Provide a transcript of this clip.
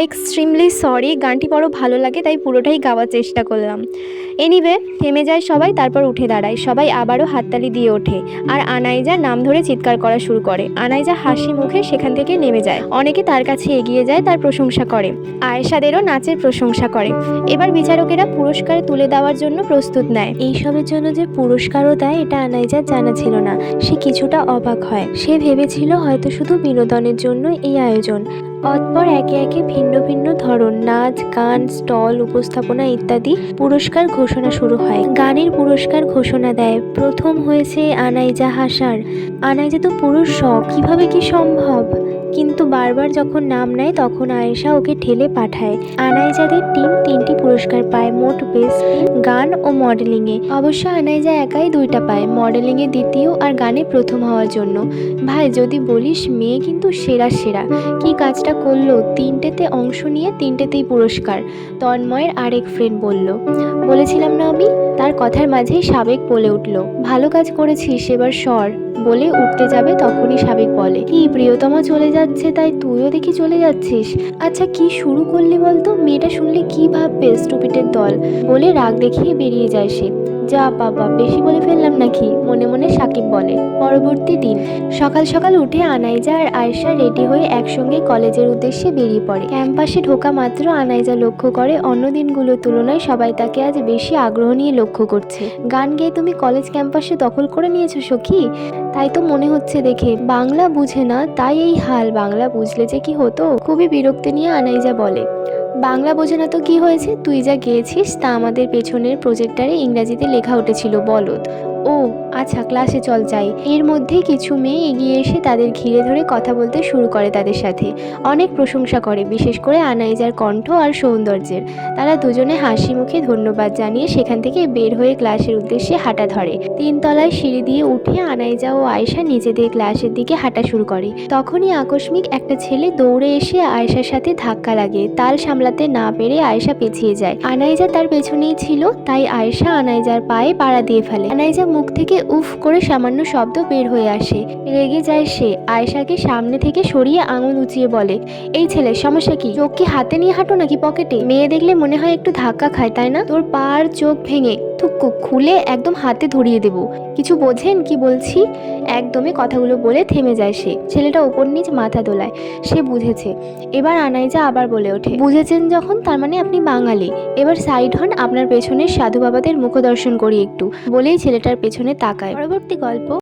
Extremely sorry, গানটি বড় ভালো লাগে তাই পুরোটাই গাওয়ার চেষ্টা করলাম। এনিওয়ে, থেমে যায় সবাই, তারপর উঠে দাঁড়ায় সবাই, আবারও হাততালি দিয়ে ওঠে আর আনাইজার নাম ধরে চিৎকার করা শুরু করে। আনাইজা হাসি মুখে সেখান থেকে নেমে যায়। অনেকে তার কাছে এগিয়ে যায়, তার প্রশংসা করে। আয়েশাদেরও নাচের প্রশংসা করে। এবার বিচারকেরা পুরস্কার তুলে দেওয়ার জন্য প্রস্তুত নেয়। এইসবের জন্য যে পুরস্কারও দেয় এটা আনাইজার জানা ছিল না। সে কিছুটা অবাক হয়। সে ভেবেছিল হয়তো শুধু বিনোদনের জন্য এই আয়োজন। অতঃপর একে একে ভিন্ন ভিন্ন ধরন, নাচ, গান, স্টল, উপস্থাপনা ইত্যাদি পুরস্কার ঘোষণা শুরু হয়। গানের পুরস্কার ঘোষণা দেয়। প্রথম হয়েছে আনাইজা হাসার। আনাইজা তো পুরো শখ, কিভাবে কি সম্ভব? কিন্তু বারবার যখন নাম নেয় তখন আয়েশা ওকে ঠেলে পাঠায়। আনাইজাদের টিম 3টি পুরস্কার পায়, মোট বেস্ট গান ও মডেলিংয়ে। অবশ্য আনাইজা একাই 2টা পায়, মডেলিংয়ে দ্বিতীয় আর গানে প্রথম হওয়ার জন্য। ভাই যদি বলিস, মেয়ে কিন্তু সেরা সেরা। কি কাজটা করলো, 3টেতে অংশ নিয়ে 3টেতেই পুরস্কার। তন্ময়ের আরেক ফ্রেন্ড বলল। বলেছিলাম না আমি? তার কথার মাঝেই সাবেক বলে উঠল, ভালো কাজ করেছিস, এবার সর। বলে উঠতে যাবে তখনই সাবেক বলে, কি প্রিয়তমা চলে যাচ্ছে তাই তুইও দেখি চলে যাচ্ছিস? আচ্ছা কি শুরু করলি বলতো, মেয়েটা শুনলে কি ভাববে, স্টুপিটের দল। বলে রাগ দেখিয়ে বেরিয়ে যায় সে। যা বাবা, বেশি বলে ফেললাম নাকি? মনে মনে সাকিব বলে। পরবর্তী দিন সকাল সকাল উঠে আনাইজা আর আয়েশা রেডি হয়ে একসঙ্গে কলেজের উদ্দেশ্যে বেরিয়ে পড়ে। ক্যাম্পাসে ঢোকা মাত্র আনাইজা লক্ষ্য করে অন্য দিনগুলোর তুলনায় সবাই তাকে আজ বেশি আগ্রহ নিয়ে লক্ষ্য করছে। গান গেয়ে তুমি কলেজ ক্যাম্পাসে দখল করে নিয়েছো সখী? তাই তো মনে হচ্ছে দেখে। বাংলা বুঝে না তাই এই হাল, বাংলা বুঝলে যে কি হতো। খুবই বিরক্তি নিয়ে আনাইজা বলে, বাংলা বোঝে না তো কি হয়েছে, তুই যা গেয়েছিস তা আমাদের পেছনের প্রজেক্টারে ইংরাজিতে লেখা উঠেছিল বলদ। ও আচ্ছা, ক্লাসে চল যাই। এর মধ্যেই কিছু মেয়ে এগিয়ে এসে তাদের ঘিরে ধরে কথা বলতে শুরু করে তাদের সাথে। অনেক প্রশংসা করে, বিশেষ করে আনাইজার কণ্ঠ আর সৌন্দর্যের। তারা দুজনে হাসি মুখে ধন্যবাদ জানিয়ে সেখান থেকে বের হয়ে ক্লাসের উদ্দেশ্যে হাঁটা ধরে। 3তলায় সিঁড়ি দিয়ে উঠে আনাইজা ও আয়েশা নিজেদের ক্লাসের দিকে হাঁটা শুরু করে। তখনই আকস্মিক একটা ছেলে দৌড়ে এসে আয়েশার সাথে ধাক্কা লাগে। তাল সামলাতে না পেরে আয়েশা পিছিয়ে যায়। আনাইজা তার পেছনেই ছিল, তাই আয়েশা আনাইজার পায়ে পাড়া দিয়ে ফেলে। আনাইজা মুখ থেকে উফ করে সামান্য শব্দ বের হয়ে আসে। রেগে যায় সে। আয়েশাকে সামনে থেকে সরিয়ে আঙুল উঁচিয়ে বলে, এই ছেলে সমস্যা কি? চোখ কি হাতে নিয়ে হাঁটো নাকি পকেটে? মেয়ে দেখলে মনে হয় একটু ধাক্কা খায় তাই না? তোর পা আর চোখ ভেঙে থুক্কু খুলে একদম হাতে ধরিয়ে দেবো। কিছু বোঝেন কি বলছি? একদমই কথাগুলো বলে থেমে যায় সে। ছেলেটা ওপর নিচ মাথা দোলায়। সে বুঝেছে। এবার আনাইজা আবার বলে ওঠে, বুঝেছেন যখন তার মানে আপনি বাঙালি। এবার সাইড হন, আপনার পেছনের সাধু বাবাদের মুখ দর্শন করি একটু। বলেই ছেলেটার পেছনে তাকায়। পরবর্তী গল্প।